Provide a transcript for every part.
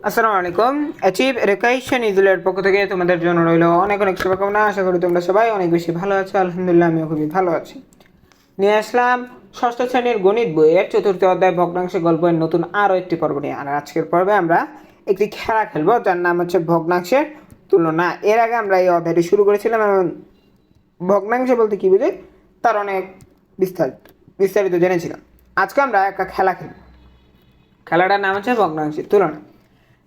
আসসালামু আলাইকুম। Achieve education ইজুলের পক্ষ থেকে তোমাদের জন্য রইল অনেক অনেক শুভকামনা। আশা করি তোমরা সবাই অনেক বেশি ভালো আছো। আলহামদুলিল্লাহ আমিও খুবই ভালো আছি। নিয়ে আসলাম ষষ্ঠ শ্রেণীর গণিত বইয়ের চতুর্থ অধ্যায় ভগ্নাংশ গল্পের নতুন আরও একটি পর্ব নিয়ে। আর আজকের পর্বে আমরা একটি খেলা খেলবো যার নাম হচ্ছে ভগ্নাংশের তুলনা। এর আগে আমরা এই অধ্যায়টি শুরু করেছিলাম এবং ভগ্নাংশ বলতে কী বুঝে তার অনেক বিস্তারিত জেনেছিলাম। আজকে আমরা একটা খেলা খেলব। খেলাটার নাম হচ্ছে ভগ্নাংশের তুলনা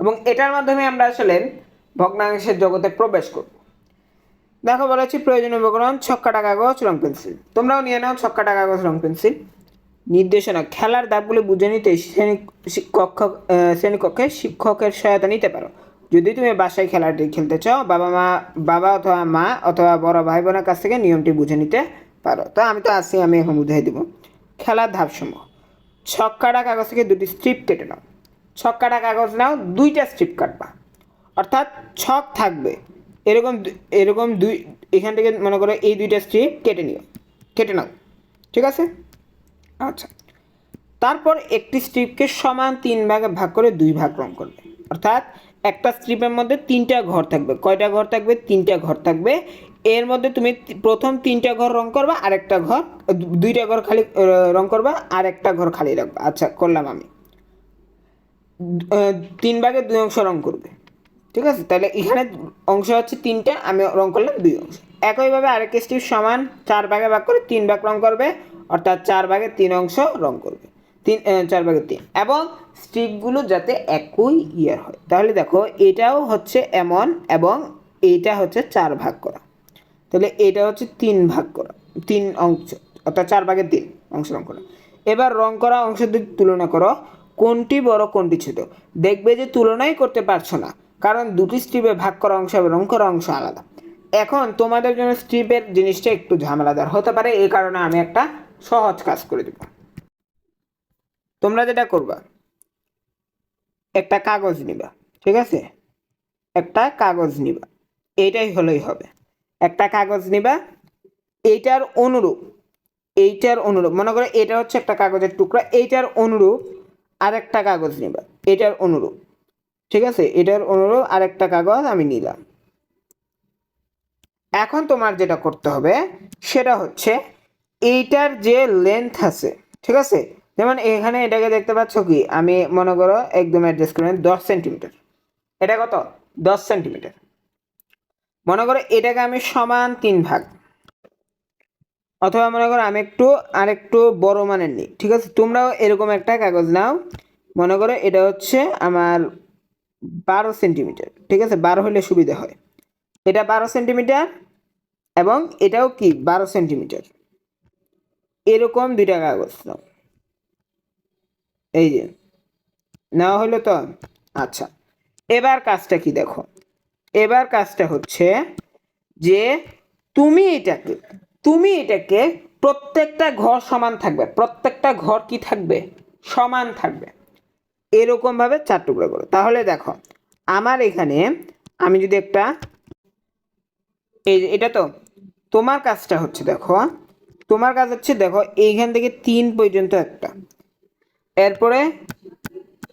এবং এটার মাধ্যমে আমরা আসলে ভগ্নাংশের জগতে প্রবেশ করব। দেখো বলেছি প্রয়োজনীয় উপকরণ ছক্কাটা কাগজ রং পেন্সিল। তোমরাও নিয়ে নাও ছক্কাটা কাগজ রং পেন্সিল। নির্দেশনা খেলার ধাপগুলো বুঝে নিতে শ্রেণীকক্ষে শিক্ষকের সহায়তা নিতে পারো। যদি তুমি বাসায় খেলাটি খেলতে চাও বাবা অথবা মা অথবা বড় ভাই বোনের কাছ থেকে নিয়মটি বুঝে নিতে পারো। তো আমি তো আসি, আমি এখন বুঝাই দেবো। খেলার ধাপসমূহ: ছক্কাটা কাগজ থেকে দুটি স্ট্রিপ কেটে নাও। ছক্কাটা কাগজ নাও, দুইটা স্ট্রিপ কাটবা, অর্থাৎ ছক থাকবে এরকম এরকম দুই। এখান থেকে মনে করো এই দুইটা স্ট্রিপ কেটে নাও, ঠিক আছে? আচ্ছা, তারপর একটি স্ট্রিপকে সমান 3 ভাগে ভাগ করে 2 ভাগ রং করবে। অর্থাৎ একটা স্ট্রিপের মধ্যে 3টা ঘর থাকবে। কয়টা ঘর থাকবে? 3টা ঘর থাকবে। এর মধ্যে তুমি প্রথম 3টা ঘর রং করবা, আরেকটা ঘর 2টা ঘর খালি রং করবা, আর একটা ঘর খালি রাখবা। আচ্ছা, করলাম আমি। 3 ভাগে 2 অংশ রং করবে, ঠিক আছে? তাহলে এখানে অংশ হচ্ছে 3টা, আমি রং করলাম 2 অংশ। একইভাবে আরেকটি স্ট্রিপ সমান 4 ভাগে ভাগ করে 3 ভাগ রং করবে, অর্থাৎ 4 ভাগে 3 অংশ রং করবে। 4 ভাগে 3, এবং স্ট্রিপগুলো যাতে একই ইয়ার হয়। তাহলে দেখো এটাও হচ্ছে এমন, এবং এইটা হচ্ছে 4 ভাগ করা। তাহলে এটা হচ্ছে 3 ভাগ করা, 3 অংশ, অর্থাৎ 4 ভাগে 3 অংশ রং করা। এবার রং করা অংশ দিয়ে তুলনা করো, কোনটি বড় কোনটি ছোট। দেখবে যে তুলনাই করতে পারছো না, কারণ দুটি স্ট্রিপে ভাগ করা অংশ এবং রং করা অংশ আলাদা। এখন তোমাদের জন্য স্ট্রিপের জিনিসটা একটু ঝামেলাদার হতে পারে, এই কারণে আমি একটা সহজ কাজ করে দেব। তোমরা যেটা করবা, একটা কাগজ নিবা, ঠিক আছে? একটা কাগজ নিবা, এইটাই হলেই হবে। একটা কাগজ নিবা, এইটার অনুরূপ মনে করো এটা হচ্ছে একটা কাগজের টুকরা, এইটার অনুরূপ আরেকটা কাগজ নিবা, এটার অনুরূপ, ঠিক আছে? এটার অনুরূপ আরেকটা কাগজ আমি নিলাম। এখন তোমার যেটা করতে হবে সেটা হচ্ছে এইটার যে লেন্থ আছে, ঠিক আছে? যেমন এখানে এটাকে দেখতে পাচ্ছ কি, আমি মনে করো একদম অ্যাডজাস্ট করে 10 সেন্টিমিটার। এটা কত? 10 সেন্টিমিটার। মনে করো এটাকে আমি সমান 3 ভাগ, অথবা মনে করো আমি আরেকটু বড় মানের নিই, ঠিক আছে? তোমরাও এরকম একটা কাগজ নাও। মনে করো এটা হচ্ছে আমার 12 সেন্টিমিটার, ঠিক আছে? 12 হলে সুবিধা হয়। এটা 12 সেন্টিমিটার এবং এটাও কি 12 সেন্টিমিটার। এরকম দুইটা কাগজ নাও, এই যে নেওয়া হলো তো। আচ্ছা, এবার কাজটা কি দেখো, এবার কাজটা হচ্ছে যে তুমি এটাকে প্রত্যেকটা ঘর সমান থাকবে, প্রত্যেকটা ঘর কি থাকবে? সমান থাকবে। এরকম ভাবে 4 টুকরো করো। তাহলে দেখো আমার এখানে আমি যদি একটা, এই এটা তো তোমার কাজটা হচ্ছে, দেখো তোমার কাজ হচ্ছে, দেখো এইখান থেকে 3 পর্যন্ত একটা, এরপরে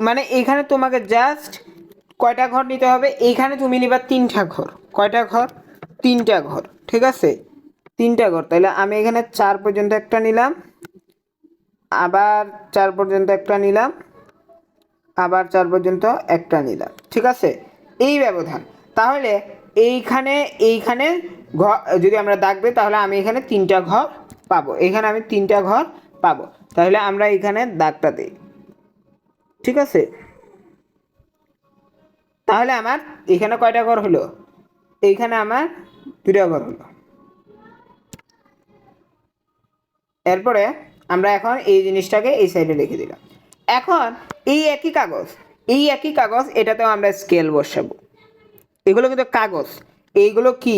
মানে এখানে তোমাকে জাস্ট কয়টা ঘর নিতে হবে? এইখানে তুমি নিবা 3টা ঘর। কয়টা ঘর? 3টা ঘর, ঠিক আছে? 3টা ঘর। তাহলে আমি এখানে 4 পর্যন্ত একটা নিলাম, আবার 4 পর্যন্ত একটা নিলাম, আবার 4 পর্যন্ত একটা নিলাম, ঠিক আছে? এই ব্যবধান। তাহলে এইখানে ঘর যদি আমরা দাগ দিই, তাহলে আমি এখানে 3টা ঘর পাবো, এখানে আমি 3টা ঘর পাবো। তাহলে আমরা এখানে দাগটা দিই, ঠিক আছে? তাহলে আমার এখানে কয়টা ঘর হলো? এইখানে আমার 2টা ঘর হলো। এরপরে আমরা এখন এই জিনিসটাকে এই সাইডে রেখে দিলাম। এখন এই একই কাগজ এটাতেও আমরা স্কেল বসাবো। এগুলো কিন্তু কাগজ, এইগুলো কি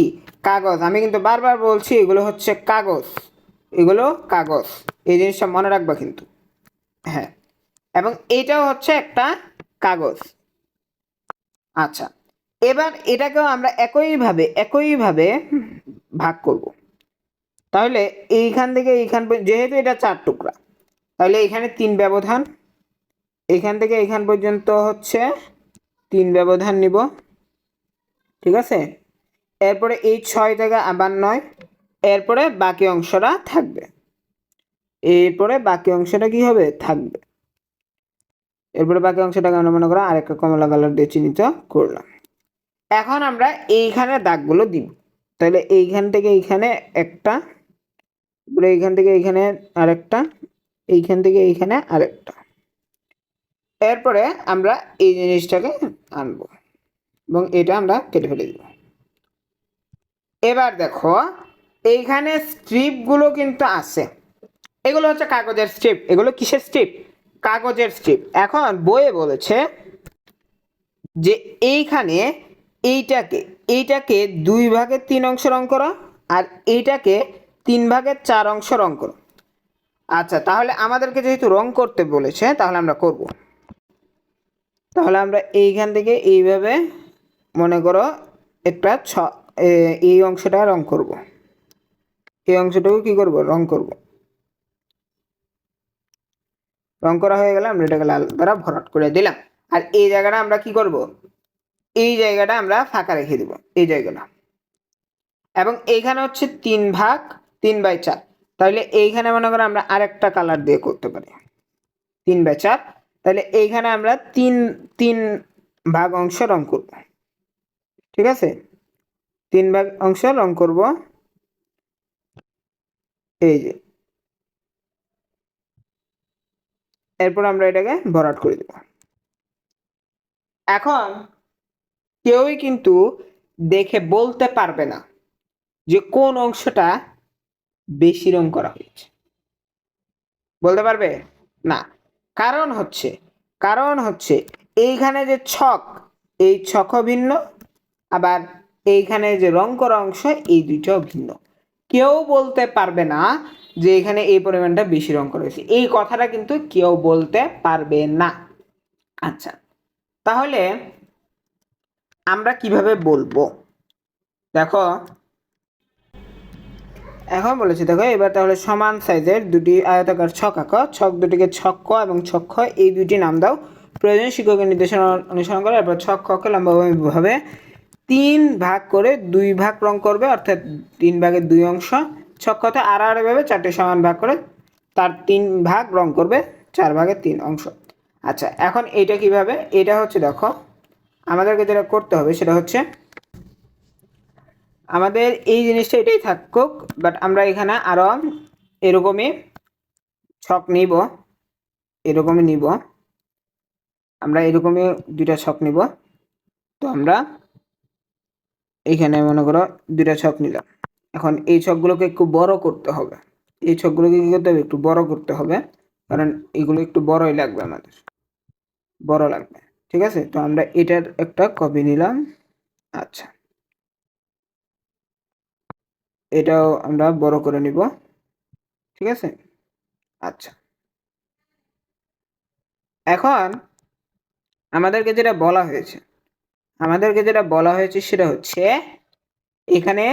কাগজ, আমি কিন্তু বারবার বলছি এগুলো হচ্ছে কাগজ, এগুলো কাগজ। এই জিনিসটা মনে রাখবা কিন্তু, হ্যাঁ। এবং এটাও হচ্ছে একটা কাগজ। আচ্ছা, এবার এটাকেও আমরা একইভাবে ভাগ করব। তাহলে এইখান থেকে এইখান যেহেতু এটা 4 টুকরা, তাহলে এখানে 3 ব্যবধান, এখান থেকে এখান পর্যন্ত হচ্ছে 3 ব্যবধান নিব, ঠিক আছে। এরপরে এই 6 থেকে আবার 9, এরপরে বাকি অংশটা থাকবে, এরপরে বাকি অংশটা কি হবে থাকবে, এরপরে বাকি অংশটাকে আমরা মনে করো আরেকটা কমলা কালার দিয়ে চিহ্নিত করলাম। এখন আমরা এইখানে দাগগুলো দিব, তাহলে এইখান থেকে এইখানে একটা, এইখান থেকে এইখানে আরেকটা, এইখান থেকে এইখানে আরেকটা, এরপরে আমরা এই জিনিসটাকে আনবো এবং এটা আমরা কেটে ফেলে দিব। এবার দেখো এইখানে স্ট্রিপগুলো কিন্তু আছে, এগুলো হচ্ছে কাগজের স্ট্রিপ। এগুলো কিসের স্ট্রিপ? কাগজের স্ট্রিপ। এখন বইয়ে বলেছে যে এইখানে এইটাকে 2 ভাগের 3 অংশ রং করো আর এইটাকে 3 ভাগের 4 অংশ রং করো। আচ্ছা, তাহলে আমাদেরকে যেহেতু রং করতে বলেছে তাহলে আমরা করব। তাহলে আমরা এইখান থেকে এইভাবে মনে করো একটা এই অংশটা রং করব, এই অংশটাকে কি করব রং করব। রং করা হয়ে গেলে আমরা এটাকে লাল দ্বারা ভরাট করে দিলাম। আর এই জায়গাটা আমরা কি করব, এই জায়গাটা আমরা ফাঁকা রেখে দিব, এই জায়গাটা। এবং এইখানে হচ্ছে 3 ভাগ 3/4, তাহলে এইখানে মনে করো আমরা আরেকটা কালার দিয়ে করতে পারি 3/4। তাহলে এইখানে আমরা 3 ভাগ অংশ রং করব, ঠিক আছে। 3 ভাগ অংশ রং করব, এই যে। এরপর আমরা এটাকে ভরাট করে দেব। এখন কেউই কিন্তু দেখে বলতে পারবে না যে কোন অংশটা বেশি রং করা হয়েছে, বলতে পারবে না। কারণ হচ্ছে এইখানে যে ছক, এই ছকও ভিন্ন, আবার এইখানে যে রং করা অংশ এই দুইটাও ভিন্ন। কেউ বলতে পারবে না যে এখানে এই পরিমাণটা বেশি রং করা হয়েছে, এই কথাটা কিন্তু কেউ বলতে পারবে না। আচ্ছা, তাহলে আমরা কিভাবে বলবো? দেখো এখন বলেছি, দেখো এবার তাহলে সমান সাইজের দুটি আয়তাকার ছক আঁকো, ছক দুটিকে ছক্ক এবং ছক্ষ এই দুইটি নাম দাও। প্রয়োজন শিক্ষকের নির্দেশনা অনুসরণ করে এরপর ছক ককে লম্বাভাবে 3 ভাগ করে 2 ভাগ রং করবে, অর্থাৎ 3 ভাগের 2 অংশ। ছক্ষতে আড়াআড়িভাবে 4টে সমান ভাগ করে তার 3 ভাগ রং করবে 4 ভাগের 3 অংশ। আচ্ছা, এখন এইটা কিভাবে? এটা হচ্ছে দেখো আমাদেরকে যেটা করতে হবে সেটা হচ্ছে আমাদের এই জিনিসটা এটাই থাকুক, বাট আমরা এখানে আরো এরকমই ছক নিব, এরকমই নিব, আমরা এরকমই 2টা ছক নিব। তো আমরা এখানে মনে করো 2টা ছক নিলাম। এখন এই ছকগুলোকে একটু বড় করতে হবে, এই ছকগুলোকে কি করতে হবে একটু বড় করতে হবে, কারণ এগুলো একটু বড়ই লাগবে, আমাদের বড় লাগবে, ঠিক আছে। তো আমরা এটার একটা কপি নিলাম। আচ্ছা, এটাও আমরা বড় করে নিব, ঠিক আছে। আচ্ছা, এখন আমাদেরকে যেটা বলা হয়েছে সেটা হচ্ছে এখানে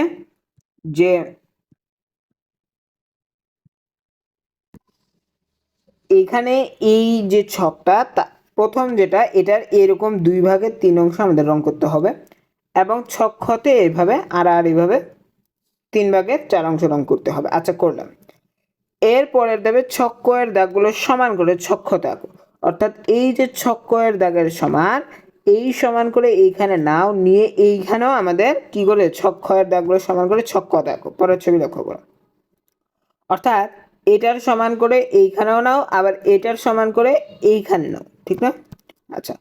যে এখানে এই যে ছকটা প্রথম যেটা, এটার এরকম 2 ভাগের 3 অংশ আমাদের রং করতে হবে এবং ছক্ষতে এইভাবে আড়াআড়িভাবে 3 ভাগের 4 অংশ রং করতে হবে। আচ্ছা, করলাম। এরপরের দেবে ছক্কয়ের দাগগুলো সমান করে ছক্ষতে আঁকো, অর্থাৎ এই যে ছক্কয়ের দাগের সমান, এই সমান করে এইখানে নাও, নিয়ে এইখানেও আমাদের কি করে ছক্ষয়ের দাগগুলো সমান করে ছক্কতে আঁকো। পরের ছবি লক্ষ্য করো, অর্থাৎ এটার সমান করে এইখানেও নাও, আবার এটার সমান করে এইখানে নাও, ঠিক না? আচ্ছা,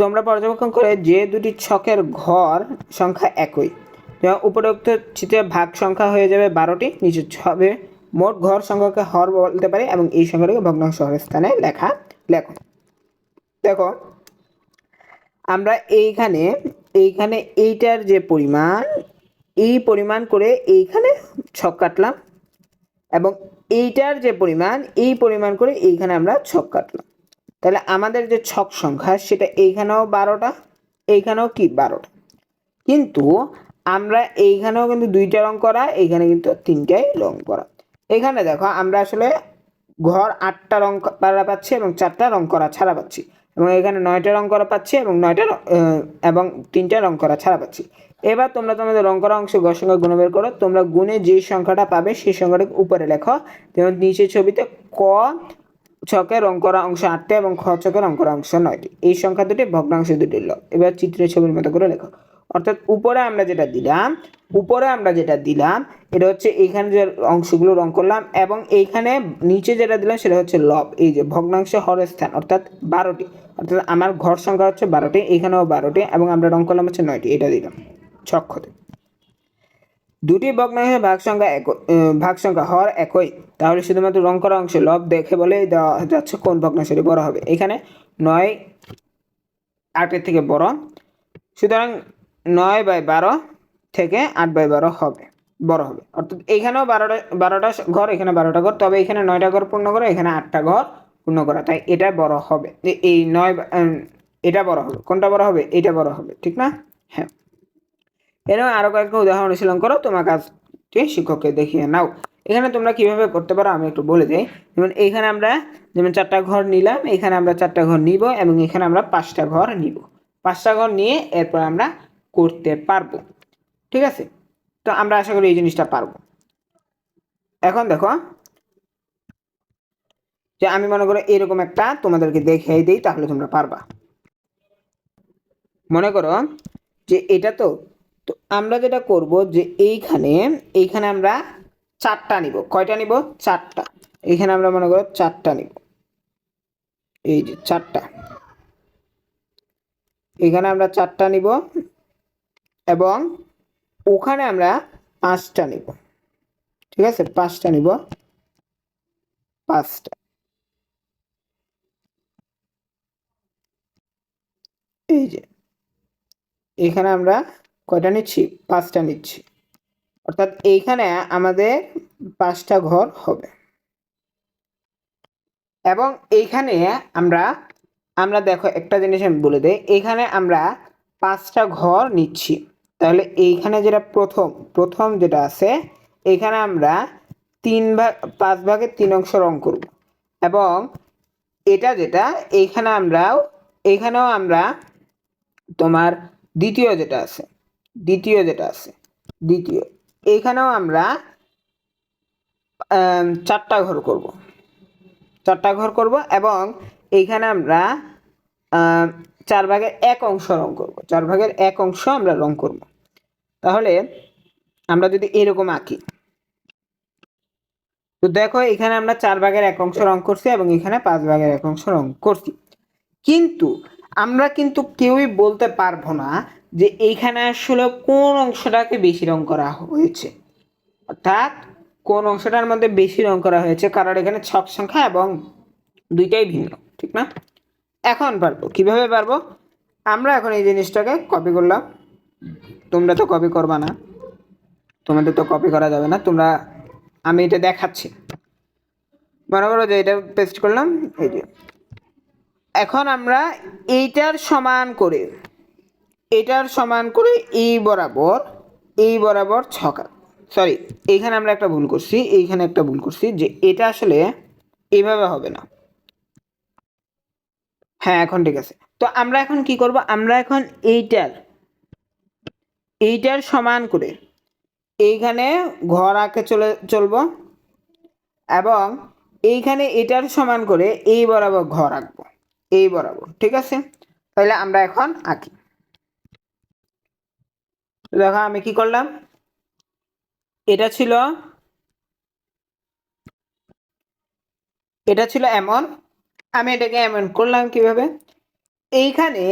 তোমরা পর্যবেক্ষণ করে যে দুটি ছকের ঘর সংখ্যা একই, উপরোক্ত চিত্রে ভাগ সংখ্যা হয়ে যাবে 12টি, নিচে হবে মোট ঘর সংখ্যাকে হর বলতে পারি এবং এই সংখ্যাটাকে ভগ্নাংশ হরের স্থানে লেখো। দেখো আমরা এইখানে এইটার যে পরিমাণ, এই পরিমাণ করে এইখানে ছক কাটলাম এবং এইটার যে পরিমাণ, এই পরিমাণ করে এইখানে আমরা ছক কাটলাম। তাহলে আমাদের যে ছক সংখ্যা সেটা এইখানেও 12টা, এইখানেও কি 12টা, কিন্তু আমরা এইখানেও কিন্তু 2টা রং করা, এইখানে কিন্তু 3টাই রং করা। এখানে দেখো আমরা আসলে ঘর 8টা রং করা পাচ্ছি এবং 4টা রং করা ছাড়া পাচ্ছি। এবং এখানে 9টা রং করা পাচ্ছি এবং 9টা এবং 3টা রং করা ছাড়া পাচ্ছি। এবার তোমরা তোমাদের রং করা অংশ গড় সংখ্যা গুণ বের করো। তোমরা গুণে যে সংখ্যাটা পাবে সেই সংখ্যাটাকে উপরে লেখো। যেমন নিচের ছবিতে ক ছকে রং করা অংশ 8টা এবং খ ছকে রং করা অংশ 9টি। এই সংখ্যা দুটি ভগ্নাংশ দুটির লব। এবার চিত্রের ছবির মতো করে লেখো। অর্থাৎ উপরে আমরা যেটা দিলাম এটা হচ্ছে এইখানে যে অংশগুলো রং করলাম এবং এইখানে নিচে যেটা দিলাম সেটা হচ্ছে লব। এই যে ভগ্নাংশ হরের স্থান অর্থাৎ 12টি, অর্থাৎ আমার ঘর সংখ্যা হচ্ছে 12টি, এখানেও 12টি এবং আমরা রং করলাম হচ্ছে 9টি, এটা দিলাম ছক্ষতে। দুটি ভগ্নাংশের ভাগ সংখ্যা হর একই, তাহলে শুধুমাত্র রং করা অংশ লব দেখে বলে দেওয়া যাচ্ছে কোন ভগ্নাংশটি বড় হবে। এখানে 9 8-এর থেকে বড়, সুতরাং 9/12 থেকে 8/12 হবে, বড় হবে। অর্থাৎ এখানেও 12টা ঘর, এখানে 12টা ঘর, তবে এখানে 9টা ঘর পূর্ণ করা, এখানে 8টা ঘর পূর্ণ করা, তাই এটা বড় হবে। এই 9 এটা বড় হবে। কোনটা বড় হবে? এটা বড় হবে, ঠিক না? হ্যাঁ। এরকম আরো কয়েকটা উদাহরণ অনুশীলন করো, তোমার কাজটি শিক্ষককে দেখিয়ে নাও। এখানে তোমরা কিভাবে করতে পারো আমি একটু বলে দিই। যেমন এইখানে আমরা 4টা ঘর নিলাম, এখানে আমরা 4টা ঘর নিব এবং এখানে আমরা 5টা ঘর নিব। 5টা ঘর নিয়ে এরপর আমরা করতে পারবো, ঠিক আছে? তো আমরা আশা করি এই জিনিসটা পারবো। এখন দেখো যে আমি মনে করো এরকম একটা তোমাদেরকে দেখিয়ে দিই, তাহলে তোমরা পারবা। মনে করো যে এটা তো আমরা যেটা করব যে এইখানে আমরা 4টা নিব। কয়টা নিব? 4টা। এখানে আমরা মনে করো 4টা নিব, এই যে 4টা। এখানে আমরা 4টা নিব এবং ওখানে আমরা 5টা নিব, ঠিক আছে? 5টা নিব, 5টা। এই যে এখানে আমরা কয়টা নিচ্ছি? 5টা নিচ্ছি। অর্থাৎ এইখানে আমাদের 5টা ঘর হবে এবং এইখানে আমরা দেখো একটা জিনিস আমি বলে দেই, এখানে আমরা 5টা ঘর নিচ্ছি, তাহলে এইখানে যেটা প্রথম যেটা আছে এখানে আমরা 5 ভাগের 3 অংশ রং করব এবং এটা যেটা এইখানেও আমরা তোমার দ্বিতীয় এইখানেও আমরা 4টা ঘর করব, 4টা ঘর করব এবং এইখানে আমরা 4 ভাগের 1 অংশ রং করব, 4 ভাগের 1 অংশ আমরা রং করব। তাহলে আমরা যদি এরকম আঁকি, তো দেখো এখানে আমরা 4 ভাগের 1 অংশ রং করছি এবং এখানে 5 ভাগের 1 অংশ রং করছি, কিন্তু আমরা কিন্তু কেউই বলতে পারবো না যে এইখানে আসলে কোন অংশটাকে বেশি রং করা হয়েছে, অর্থাৎ কোন অংশটার মধ্যে বেশি রং করা হয়েছে, কারণ এখানে ছক সংখ্যা এবং দুইটাই ভিন্ন, ঠিক না? এখন পারবো। কিভাবে পারবো? আমরা এখন এই জিনিসটাকে কপি করলাম। তোমরা তো কপি করবা না, তোমাদের তো কপি করা যাবে না। আমি এটা দেখাচ্ছি। মনে করো যে এটা পেস্ট করলাম, এই যে। এখন আমরা এইটার সমান করে এই বরাবর ছকা, সরি এইখানে আমরা একটা ভুল করছি, যে এটা আসলে এইভাবে হবে না। হ্যাঁ, এখন ঠিক আছে। তো আমরা এখন কি করব? আমরা এখন এইটার সমান করে এইখানে ঘর আঁকে চলবো এবং এইখানে এটার সমান করে এই বরাবর ঘর আঁকবো, এই বরাবর, ঠিক আছে? তাহলে আমরা এখন আঁকি। দেখো আমি কি করলাম, এটা ছিল এমন, আমি এটাকে এমন করলাম কিভাবে? এইখানে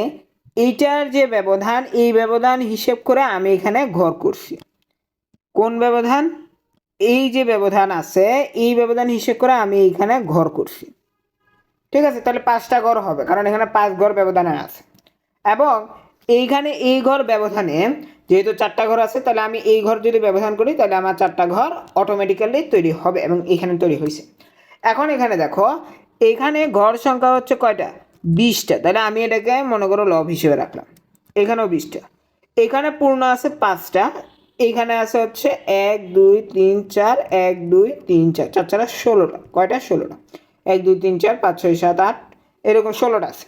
এইটার যে ব্যবধান, এই ব্যবধান হিসেব করে আমি এখানে ঘর করছি। কোন ব্যবধান? এই যে ব্যবধান আছে, এই ব্যবধান হিসেব করে আমি এইখানে ঘর করছি, ঠিক আছে? তাহলে 5টা ঘর হবে, কারণ এখানে 5 ঘর ব্যবধানে আছে এবং এইখানে এই ঘর ব্যবধানে যেহেতু 4টা ঘর আছে, তাহলে আমি এই ঘর যদি ব্যবধান করি তাহলে আমার 4টা ঘর অটোমেটিক্যালি তৈরি হবে এবং এখানে তৈরি হয়েছে। এখন এখানে দেখো, এখানে ঘর সংখ্যা হচ্ছে কয়টা? 20টা। তাহলে আমি এটাকে মনে করো লব হিসেবে রাখলাম। এখানেও 20টা, এখানে পূর্ণ আছে 5টা, এখানে আছে হচ্ছে 1 2 3 4, 1 2 3 4, 4 4 16টা। কয়টা? 16টা। 1 2 3 4 5 6 7 8, এরকম 16টা আছে।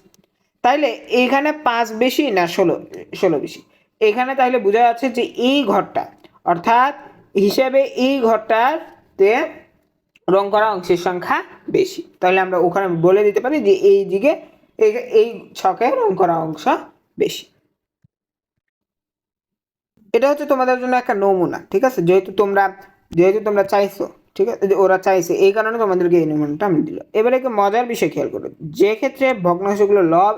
তাইলে এইখানে 5 বেশি না 16 বেশি? এখানে তাহলে বোঝা যাচ্ছে যে এই ঘরটা অর্থাৎ হিসাবে এই ঘরটাতে রং করা অংশের সংখ্যা বেশি। তাহলে আমরা ওখানে বলে দিতে পারি যে এই দিকে এই ছকে রং করা অংশ বেশি। এটা হচ্ছে তোমাদের জন্য একটা নমুনা, ঠিক আছে? যেহেতু তোমরা চাইছো, ঠিক আছে, ওরা চাইছে, এই কারণে তোমাদেরকে এই নমুনাটা আমি দিলাম। এবারে একটু মজার বিষয় খেয়াল করো, যে ক্ষেত্রে ভগ্নাংশগুলো লব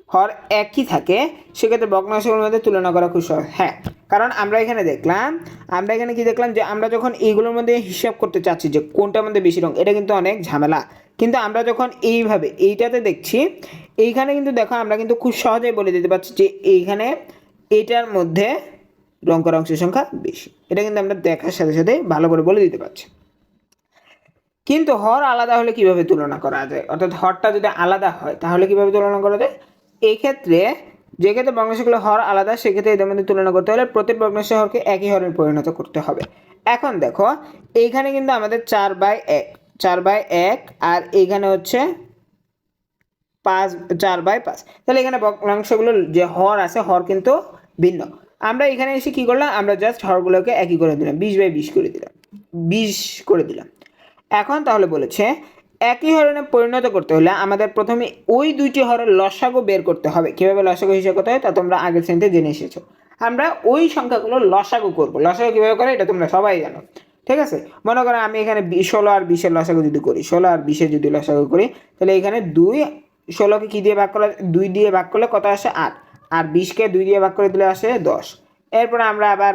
হর একই থাকে সেক্ষেত্রে ভগ্নাংশগুলোর মধ্যে তুলনা করা খুব সহজ। হ্যাঁ, কারণ আমরা এখানে কি দেখলাম যে আমরা যখন এইগুলোর মধ্যে হিসাব করতে চাচ্ছি যে কোনটার মধ্যে বেশি রং, এটা কিন্তু অনেক ঝামেলা। কিন্তু আমরা যখন এইভাবে এইটাতে দেখছি, এইখানে কিন্তু দেখো আমরা কিন্তু খুব সহজেই বলে দিতে পারছি যে এইখানে এইটার মধ্যে রং করা অংশের সংখ্যা বেশি। এটা কিন্তু আমরা দেখার সাথে সাথে ভালো করে বলে দিতে পারছি। কিন্তু হর আলাদা হলে কিভাবে তুলনা করা যায়, অর্থাৎ হরটা যদি আলাদা হয় তাহলে কিভাবে তুলনা করা যায়? এই ক্ষেত্রে যে ক্ষেত্রে ভগ্নাংশগুলো হর আলাদা সেক্ষেত্রে এদের মধ্যে তুলনা করতে হলে প্রত্যেক ভগ্নাংশ হরকে একই হরে পরিণত করতে হবে। এখন দেখো এইখানে কিন্তু আমাদের 4/1 আর এইখানে হচ্ছে 4/5। তাহলে এখানে ভগ্নাংশগুলোর যে হর আছে হর কিন্তু ভিন্ন। আমরা এখানে এসে কি করলাম, আমরা জাস্ট হরগুলোকে একই করে দিলাম, 20/20 করে দিলাম। এখন তাহলে বলেছে একই হরণে পরিণত করতে হলে আমাদের প্রথমে ওই দুইটি হরের লসাগু বের করতে হবে। কীভাবে লসাগু হিসাব করতে হয় তা তোমরা আগের শ্রেণীতে জেনে এসেছো। আমরা ওই সংখ্যাগুলো লসাগু করবো। লসাগু কীভাবে করে এটা তোমরা সবাই জানো, ঠিক আছে? মনে করো আমি এখানে 16 আর 20-এর লসাগু যদি করি, 16 আর 20-এর যদি লসাগু করি, তাহলে এখানে 16কে কী দিয়ে ভাগ করলে, 2 দিয়ে ভাগ করলে কত আসে? 8। আর 20কে 2 দিয়ে ভাগ করে দিলে আসে 10। এরপরে আমরা আবার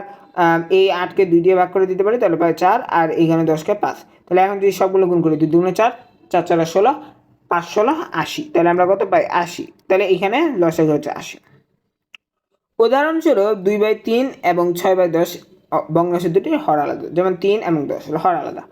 এই 8কে 2 দিয়ে ভাগ করে দিতে পারি, তাহলে পাই 4, আর এইখানে 10কে 5। তাহলে এখন যদি সবগুলো গুণ করি, 2 2 4, 4 4 16, 5 16 80। তাহলে আমরা কত পাই? 80। তাহলে এখানে লসাগু হচ্ছে 80। উদাহরণস্বরূপ 2/3 এবং 6/10 ভগ্নাংশ দুটির হর আলাদা, যেমন 3 এবং 10 হর আলাদা।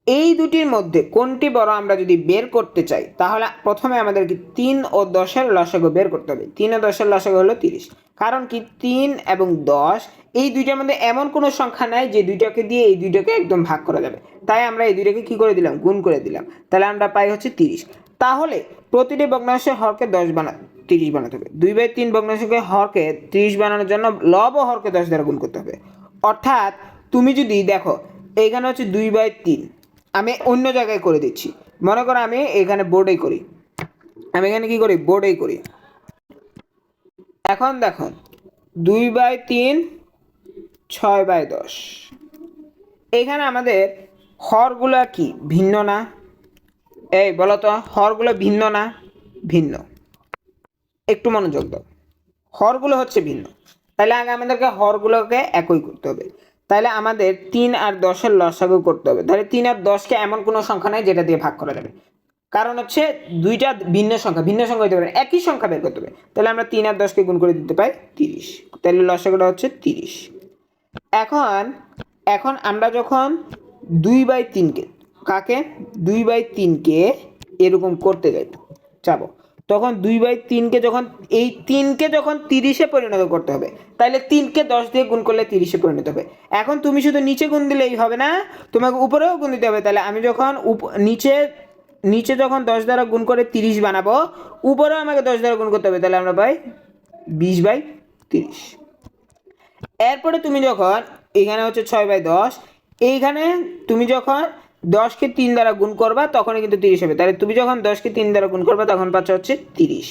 এই দুটির মধ্যে কোনটি বড় আমরা যদি বের করতে চাই তাহলে প্রথমে আমাদেরকে 3 ও 10-এর লসাগু বের করতে হবে। 3 ও 10-এর লসাগু হলো 30। কারণ কি 3 এবং 10 এই দুইটার মধ্যে এমন কোনো সংখ্যা নাই যে দুইটাকে দিয়ে এই দুইটাকে একদম ভাগ করা যাবে, তাই আমরা এই দুইটাকে কি করে দিলাম? গুণ করে দিলাম। তাহলে আমরা পাই হচ্ছে 30। তাহলে প্রতিটি ভগ্নাংশের হরকে 30 বানাতে হবে। 2/3 ভগ্নাংশকে হরকে 30 বানানোর জন্য লব ও হরকে 10 দ্বারা গুণ করতে হবে। অর্থাৎ তুমি যদি দেখো এইখানে হচ্ছে 2/3, আমি অন্য জায়গায় করে দিচ্ছি। মনে করো আমি এখানে বোর্ডেই করি, আমি এখানে কি করি? বোর্ডেই করি। এখন দেখো 2/3 6/10, এখানে আমাদের হরগুলো কি ভিন্ন না? এই বলো তো, হরগুলো ভিন্ন না? ভিন্ন। একটু মনোযোগ দাও, হরগুলো হচ্ছে ভিন্ন। তাহলে আগে আমাদেরকে হরগুলোকে একই করতে হবে। তাহলে আমাদের 3 আর 10-এর লসাগু করতে হবে। তাহলে 3 আর 10কে এমন কোনো সংখ্যা নাই যেটা দিয়ে ভাগ করা যাবে, কারণ হচ্ছে দুইটা ভিন্ন সংখ্যা হতে পারে, একই সংখ্যা বের করতে হবে। তাহলে আমরা 3 আর 10কে গুণ করে দিতে পাই 30। তাহলে লসাগুটা হচ্ছে 30। এখন আমরা যখন 2/3কে কাকে 2/3কে এরকম করতে যাবো, তখন 2/3কে যখন এই 3কে যখন 30-এ পরিণত করতে হবে, তাহলে 3কে 10 দিয়ে গুণ করলে 30-এ পরিণত হবে। এখন তুমি শুধু নিচে গুণ দিলেই হবে না, তোমাকে উপরেও গুণ দিতে হবে। তাহলে আমি যখন নিচে যখন 10 দ্বারা গুণ করে 30 বানাবো, উপরেও আমাকে 10 দ্বারা গুণ করতে হবে। তাহলে আমরা পাই 20/30। এরপরে তুমি যখন এখানে হচ্ছে 6/10, এইখানে তুমি যখন 10কে 3 দ্বারা গুণ করবা তখনই কিন্তু 30 হবে। তাহলে তুমি যখন 10কে 3 দ্বারা গুণ করবা তখন পাচ্ছ হচ্ছে 30।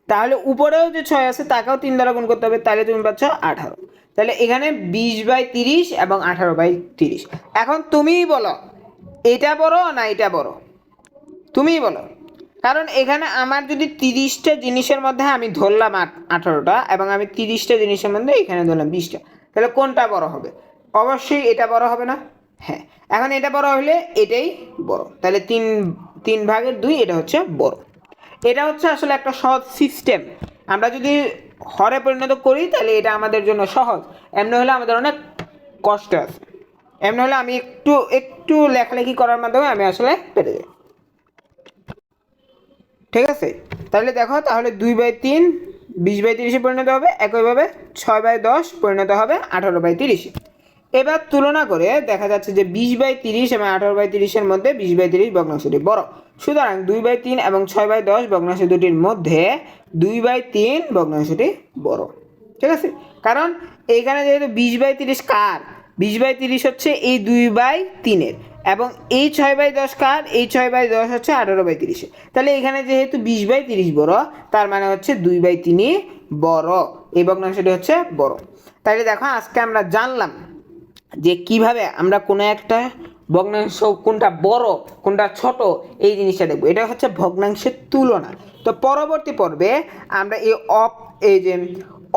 তাহলে উপরেও যে 6 আছে তাকেও 3 দ্বারা গুণ করতে হবে, তাহলে তুমি পাচ্ছ 18। তাহলে এখানে 20/30 এবং 18/30। এখন তুমিই বলো এটা বড় না এটা বড়? তুমিই বলো। কারণ এখানে আমার যদি 30টা জিনিসের মধ্যে আমি ধরলাম 18টা এবং আমি 30টা জিনিসের মধ্যে এখানে ধরলাম 20টা, তাহলে কোনটা বড় হবে? অবশ্যই এটা বড় হবে না? হ্যাঁ, এখন এটা বড় হলে এটাই বড়। তাহলে 3/2 এটা হচ্ছে বড়। এটা হচ্ছে আসলে একটা সহজ সিস্টেম। আমরা যদি হরে পরিণত করি তাহলে এটা আমাদের জন্য সহজ, এমনি হলে আমাদের অনেক কষ্ট আছে। এমনি হলে আমি একটু লেখালেখি করার মাধ্যমে আমি আসলে পেরে যাই, ঠিক আছে? তাহলে দেখো, তাহলে 2/3 20/30-এ পরিণত হবে, একইভাবে 6/10 পরিণত হবে 18/30-এ। এবার তুলনা করে দেখা যাচ্ছে যে 20/30 এবং 18/30-এর মধ্যে 20/30 ভগ্নাংশটি বড়। সুতরাং 2/3 এবং 6/10 ভগ্নাংশ দুটির মধ্যে 2/3 ভগ্নাংশটি বড়। ঠিক আছে, কারণ এইখানে যেহেতু 20/30 কার, 20/30 হচ্ছে এই 2/3-এর, এবং এই 6/10 কার, এই 6/10 হচ্ছে 18/30। তাহলে এখানে যেহেতু 20/30 বড়, তার মানে হচ্ছে 2/3 বড়, এই ভগ্নাংশটি হচ্ছে বড়। তাইলে দেখো আজকে আমরা জানলাম যে কিভাবে আমরা কোনো একটা ভগ্নাংশ কোনটা বড় কোনটা ছোট এই জিনিসটা দেখবো, এটা হচ্ছে ভগ্নাংশের তুলনা। তো পরবর্তী পর্বে আমরা এই যে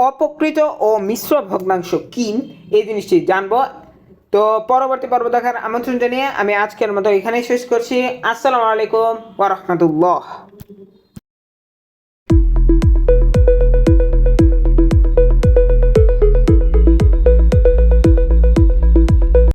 অপ্রকৃত ও মিশ্র ভগ্নাংশ কি এই জিনিসটি জানবো। তো পরবর্তী পর্ব দেখার আমন্ত্রণ জানিয়ে আমি আজকের মতো এখানেই শেষ করছি। আসসালামু আলাইকুম ওয়া রাহমাতুল্লাহ।